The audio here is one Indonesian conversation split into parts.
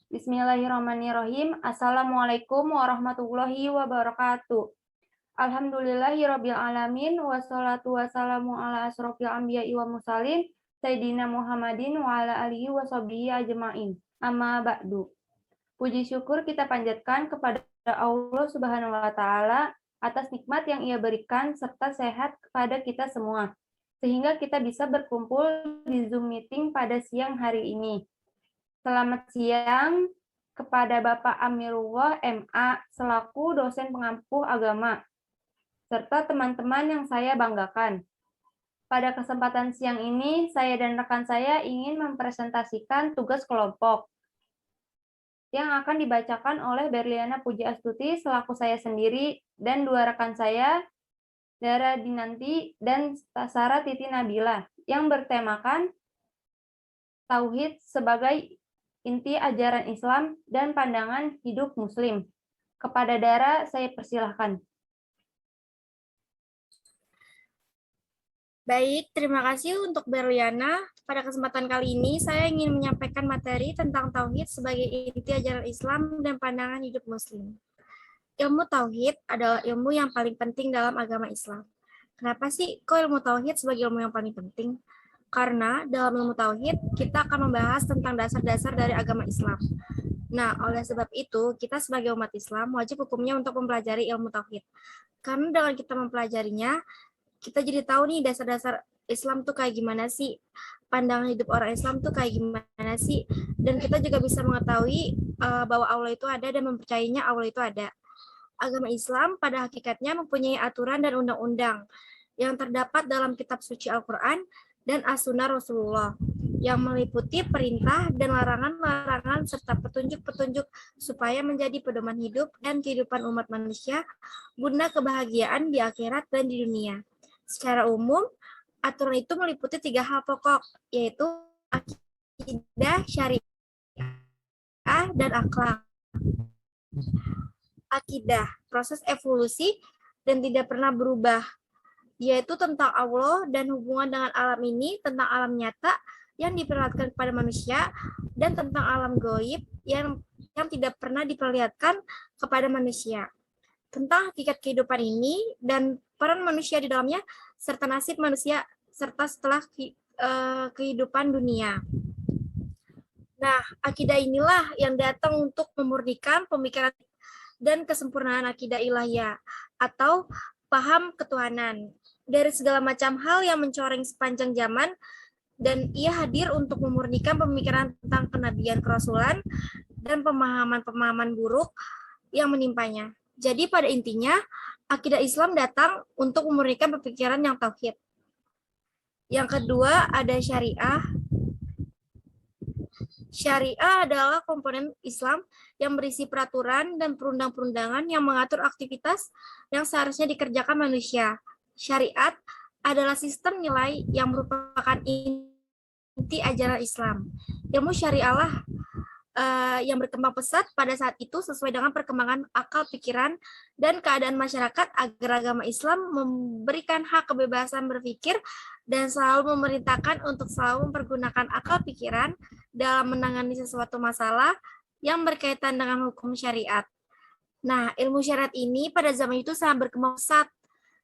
Bismillahirrahmanirrahim. Assalamualaikum warahmatullahi wabarakatuh. Alhamdulillahirabbil alamin wassalatu wassalamu ala asrofil anbiya'i wa mursalin Sayyidina Muhammadin wa ala alihi wa sahbihi ajma'in. Amma ba'du. Puji syukur kita panjatkan kepada Allah Subhanahu wa taala atas nikmat yang Ia berikan serta sehat kepada kita semua, sehingga kita bisa berkumpul di Zoom meeting pada siang hari ini. Selamat siang kepada Bapak Amirullah MA selaku dosen pengampu agama, serta teman-teman yang saya banggakan. Pada kesempatan siang ini, saya dan rekan saya ingin mempresentasikan tugas kelompok yang akan dibacakan oleh Berliana Puji Astuti selaku saya sendiri dan dua rekan saya, Dara Dinanti dan Sarah Titi Nabila, yang bertemakan Tauhid sebagai inti ajaran Islam dan pandangan hidup Muslim. Kepada Dara, saya persilahkan. Baik, terima kasih untuk Berliana. Pada kesempatan kali ini, saya ingin menyampaikan materi tentang Tauhid sebagai inti ajaran Islam dan pandangan hidup Muslim. Ilmu Tauhid adalah ilmu yang paling penting dalam agama Islam. Kenapa sih kok ilmu Tauhid sebagai ilmu yang paling penting? Karena dalam ilmu Tauhid, kita akan membahas tentang dasar-dasar dari agama Islam. Nah, oleh sebab itu, kita sebagai umat Islam wajib hukumnya untuk mempelajari ilmu Tauhid. Karena dengan kita mempelajarinya, kita jadi tahu nih dasar-dasar Islam tuh kayak gimana sih, pandangan hidup orang Islam tuh kayak gimana sih, dan kita juga bisa mengetahui bahwa Allah itu ada dan mempercayainya Allah itu ada. Agama Islam pada hakikatnya mempunyai aturan dan undang-undang yang terdapat dalam kitab suci Al-Quran dan As-Sunnah Rasulullah, yang meliputi perintah dan larangan-larangan serta petunjuk-petunjuk supaya menjadi pedoman hidup dan kehidupan umat manusia guna kebahagiaan di akhirat dan di dunia. Secara umum, aturan itu meliputi 3 hal pokok, yaitu akidah, syariah, dan akhlak. Akidah, proses evolusi dan tidak pernah berubah, yaitu tentang Allah dan hubungan dengan alam ini, tentang alam nyata yang diperlihatkan kepada manusia, dan tentang alam gaib yang tidak pernah diperlihatkan kepada manusia. Tentang hakikat kehidupan ini dan peran manusia di dalamnya, serta nasib manusia, serta setelah kehidupan dunia. Nah, akidah inilah yang datang untuk memurnikan pemikiran dan kesempurnaan akidah ilahiyah, atau paham ketuhanan, dari segala macam hal yang mencoreng sepanjang zaman, dan ia hadir untuk memurnikan pemikiran tentang kenabian, kerasulan, dan pemahaman-pemahaman buruk yang menimpanya. Jadi pada intinya, akidah Islam datang untuk memurnikan pemikiran yang tauhid. Yang kedua ada syariah. Syariah adalah komponen Islam yang berisi peraturan dan perundang-perundangan yang mengatur aktivitas yang seharusnya dikerjakan manusia. Syariat adalah sistem nilai yang merupakan inti ajaran Islam. Ilmu syariah lah yang berkembang pesat pada saat itu sesuai dengan perkembangan akal pikiran dan keadaan masyarakat, agar agama Islam memberikan hak kebebasan berpikir dan selalu memerintahkan untuk selalu mempergunakan akal pikiran dalam menangani sesuatu masalah yang berkaitan dengan hukum syariat. Nah, ilmu syariat ini pada zaman itu sangat berkembang pesat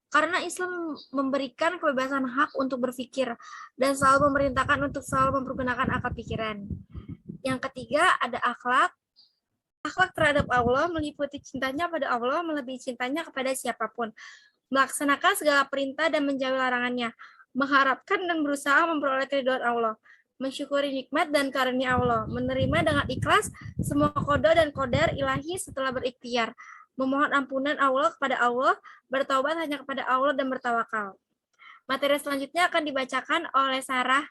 karena Islam memberikan kebebasan hak untuk berpikir dan selalu memerintahkan untuk selalu mempergunakan akal pikiran. Yang ketiga ada akhlak. Akhlak terhadap Allah meliputi cintanya pada Allah melebihi cintanya kepada siapapun, melaksanakan segala perintah dan menjauhi larangannya, mengharapkan dan berusaha memperoleh keridhaan Allah, mensyukuri nikmat dan karunia Allah, menerima dengan ikhlas semua qada dan qadar ilahi setelah berikhtiar, memohon ampunan Allah kepada Allah, bertaubat hanya kepada Allah dan bertawakal. Materi selanjutnya akan dibacakan oleh Sarah.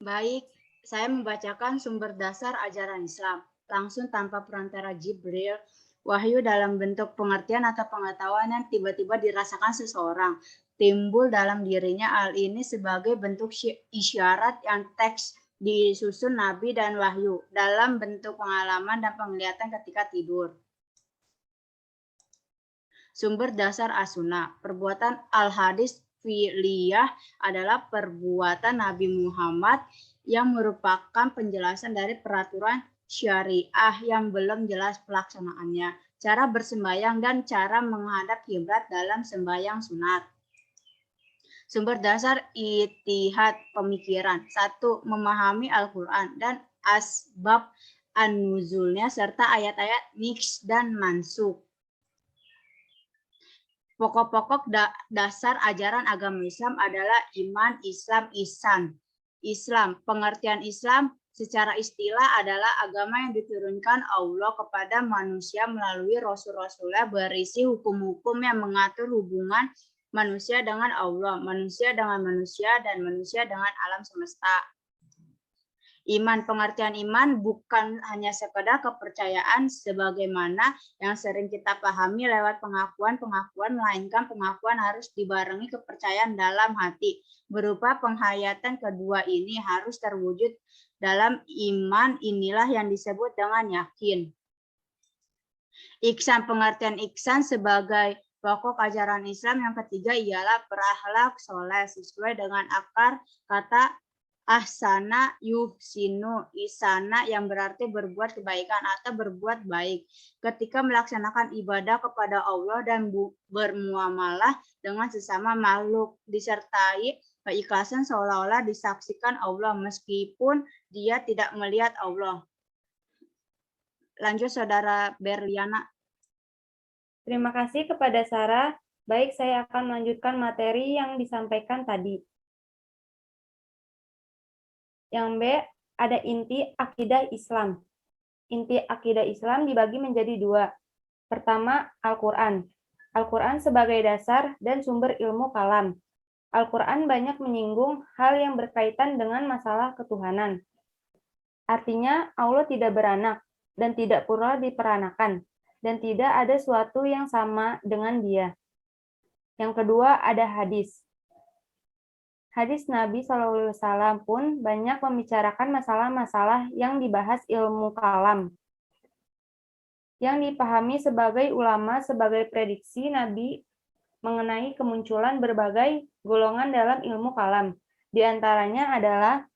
Baik, saya membacakan sumber dasar ajaran Islam, langsung tanpa perantara Jibril, wahyu dalam bentuk pengertian atau pengetahuan yang tiba-tiba dirasakan seseorang, timbul dalam dirinya. Hal ini sebagai bentuk isyarat yang teks disusun Nabi dan wahyu dalam bentuk pengalaman dan penglihatan ketika tidur. Sumber dasar As-Sunnah, perbuatan al-hadis fi'liyah adalah perbuatan Nabi Muhammad yang merupakan penjelasan dari peraturan syariah yang belum jelas pelaksanaannya, cara bersembahyang dan cara menghadap kiblat dalam sembahyang sunat. Sumber dasar ijtihad pemikiran. 1. Memahami Al-Quran dan asbab an-nuzulnya serta ayat-ayat niks dan mansuk. Pokok-pokok dasar ajaran agama Islam adalah iman, Islam, ihsan. Islam, pengertian Islam secara istilah adalah agama yang diturunkan Allah kepada manusia melalui rasul-rasulnya berisi hukum-hukum yang mengatur hubungan manusia dengan Allah, manusia dengan manusia, dan manusia dengan alam semesta. Iman, pengertian iman bukan hanya sekedar kepercayaan sebagaimana yang sering kita pahami lewat pengakuan-pengakuan, melainkan pengakuan harus dibarengi kepercayaan dalam hati. Berupa penghayatan kedua ini harus terwujud dalam iman, inilah yang disebut dengan yakin. Ihsan, pengertian ihsan sebagai pokok ajaran Islam yang ketiga ialah berakhlak soleh sesuai dengan akar kata ahsana yuhsinu, isana yang berarti berbuat kebaikan atau berbuat baik. Ketika melaksanakan ibadah kepada Allah dan bermuamalah dengan sesama makhluk, disertai keikhlasan seolah-olah disaksikan Allah meskipun dia tidak melihat Allah. Lanjut Saudara Berliana. Terima kasih kepada Sarah. Baik, saya akan melanjutkan materi yang disampaikan tadi. Yang B, ada inti akidah Islam. Inti akidah Islam dibagi menjadi dua. Pertama, Al-Quran. Al-Quran sebagai dasar dan sumber ilmu kalam. Al-Quran banyak menyinggung hal yang berkaitan dengan masalah ketuhanan. Artinya, Allah tidak beranak dan tidak pula diperanakan, dan tidak ada suatu yang sama dengan Dia. Yang kedua, ada hadis. Hadis Nabi SAW pun banyak membicarakan masalah-masalah yang dibahas ilmu kalam, yang dipahami sebagai ulama sebagai prediksi Nabi mengenai kemunculan berbagai golongan dalam ilmu kalam. Di antaranya adalah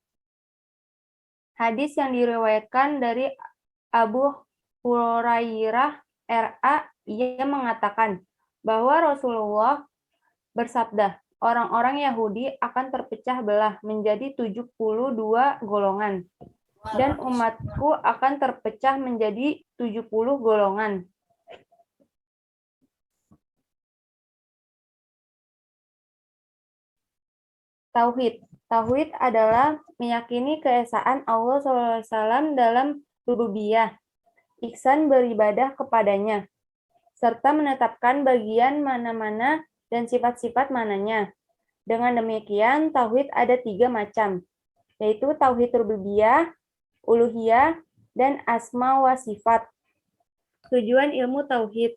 hadis yang diriwayatkan dari Abu Hurairah RA, ia mengatakan bahwa Rasulullah bersabda, orang-orang Yahudi akan terpecah belah menjadi 72 golongan, dan umatku akan terpecah menjadi 70 golongan. Tauhid. Tauhid adalah meyakini keesaan Allah SAW dalam rububiyah, ihsan beribadah kepadanya, serta menetapkan bagian mana-mana dan sifat-sifat mananya. Dengan demikian, tauhid ada 3 macam, yaitu tauhid rububiyah, uluhiyah, dan asma wa sifat. Tujuan ilmu tauhid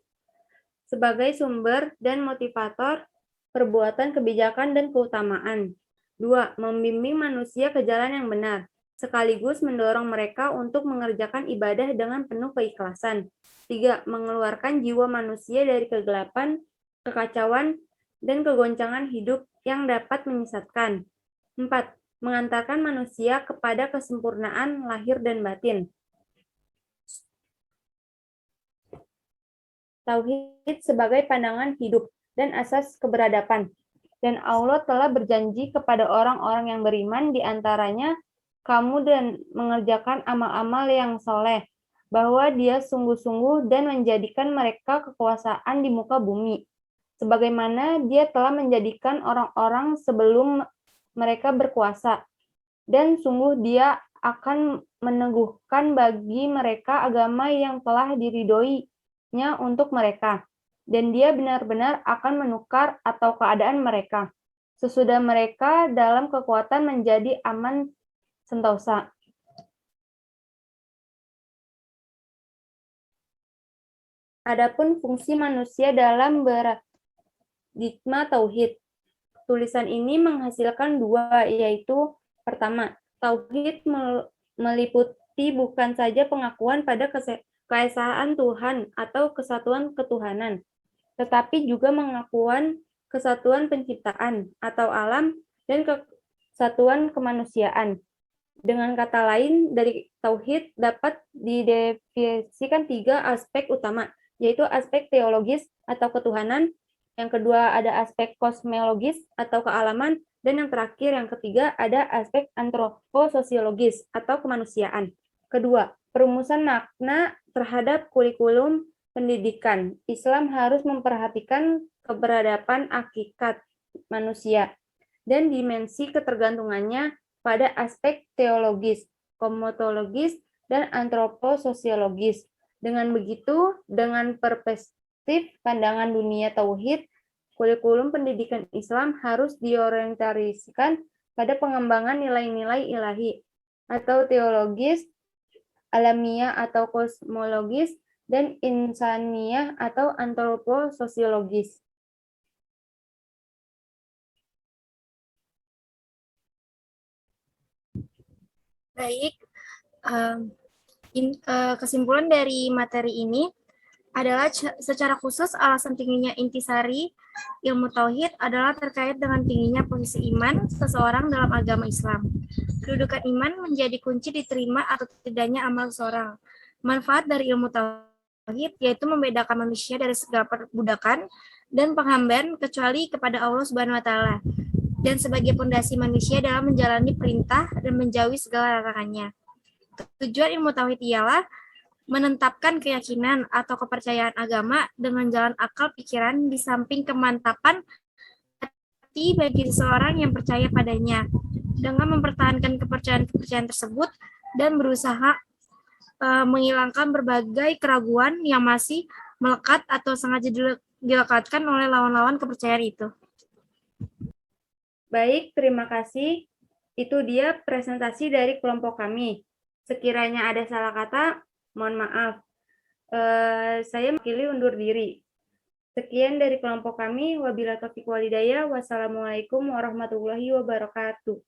sebagai sumber dan motivator perbuatan kebijakan dan keutamaan. 2. Membimbing manusia ke jalan yang benar, sekaligus mendorong mereka untuk mengerjakan ibadah dengan penuh keikhlasan. 3. Mengeluarkan jiwa manusia dari kegelapan, kekacauan, dan kegoncangan hidup yang dapat menyesatkan. 4. Mengantarkan manusia kepada kesempurnaan lahir dan batin. Tauhid sebagai pandangan hidup dan asas keberadaban. Dan Allah telah berjanji kepada orang-orang yang beriman, di antaranya kamu, dan mengerjakan amal-amal yang soleh, bahwa Dia sungguh-sungguh dan menjadikan mereka kekuasaan di muka bumi, sebagaimana Dia telah menjadikan orang-orang sebelum mereka berkuasa, dan sungguh Dia akan meneguhkan bagi mereka agama yang telah diridhoinya untuk mereka, dan Dia benar-benar akan menukar atau keadaan mereka sesudah mereka dalam kekuatan menjadi aman sentosa. Adapun fungsi manusia dalam paradigma tauhid, tulisan ini menghasilkan 2, yaitu pertama, tauhid meliputi bukan saja pengakuan pada keesaan Tuhan atau kesatuan ketuhanan, tetapi juga pengakuan kesatuan penciptaan atau alam, dan kesatuan kemanusiaan. Dengan kata lain, dari tauhid dapat didefinisikan 3 aspek utama, yaitu aspek teologis atau ketuhanan, yang kedua ada aspek kosmologis atau kealaman, dan yang terakhir, yang ketiga, ada aspek antropososiologis atau kemanusiaan. Kedua, perumusan makna terhadap kurikulum pendidikan. Islam harus memperhatikan keberadaban hakikat manusia dan dimensi ketergantungannya pada aspek teologis, kosmologis, dan antropososiologis. Dengan begitu, dengan perspektif pandangan dunia tauhid, kurikulum pendidikan Islam harus diorientasikan pada pengembangan nilai-nilai ilahi atau teologis, alamiah atau kosmologis, dan insaniah atau antropososiologis. Baik, kesimpulan dari materi ini adalah secara khusus alasan tingginya intisari ilmu tauhid adalah terkait dengan tingginya posisi iman seseorang dalam agama Islam. Kedudukan iman menjadi kunci diterima atau tidaknya amal seseorang. Manfaat dari ilmu tauhid yaitu membedakan manusia dari segala perbudakan dan penghambaan kecuali kepada Allah Subhanahu wa taala, dan sebagai pondasi manusia dalam menjalani perintah dan menjauhi segala larangannya. Tujuan ilmu tauhid ialah menetapkan keyakinan atau kepercayaan agama dengan jalan akal pikiran di samping kemantapan hati bagi seseorang yang percaya padanya, dengan mempertahankan kepercayaan tersebut dan berusaha menghilangkan berbagai keraguan yang masih melekat atau sengaja dilekatkan oleh lawan-lawan kepercayaan itu. Baik, terima kasih. Itu dia presentasi dari kelompok kami. Sekiranya ada salah kata, mohon maaf. Saya mewakili undur diri. Sekian dari kelompok kami. Wabillahi taufiq wal hidayah. Wassalamualaikum warahmatullahi wabarakatuh.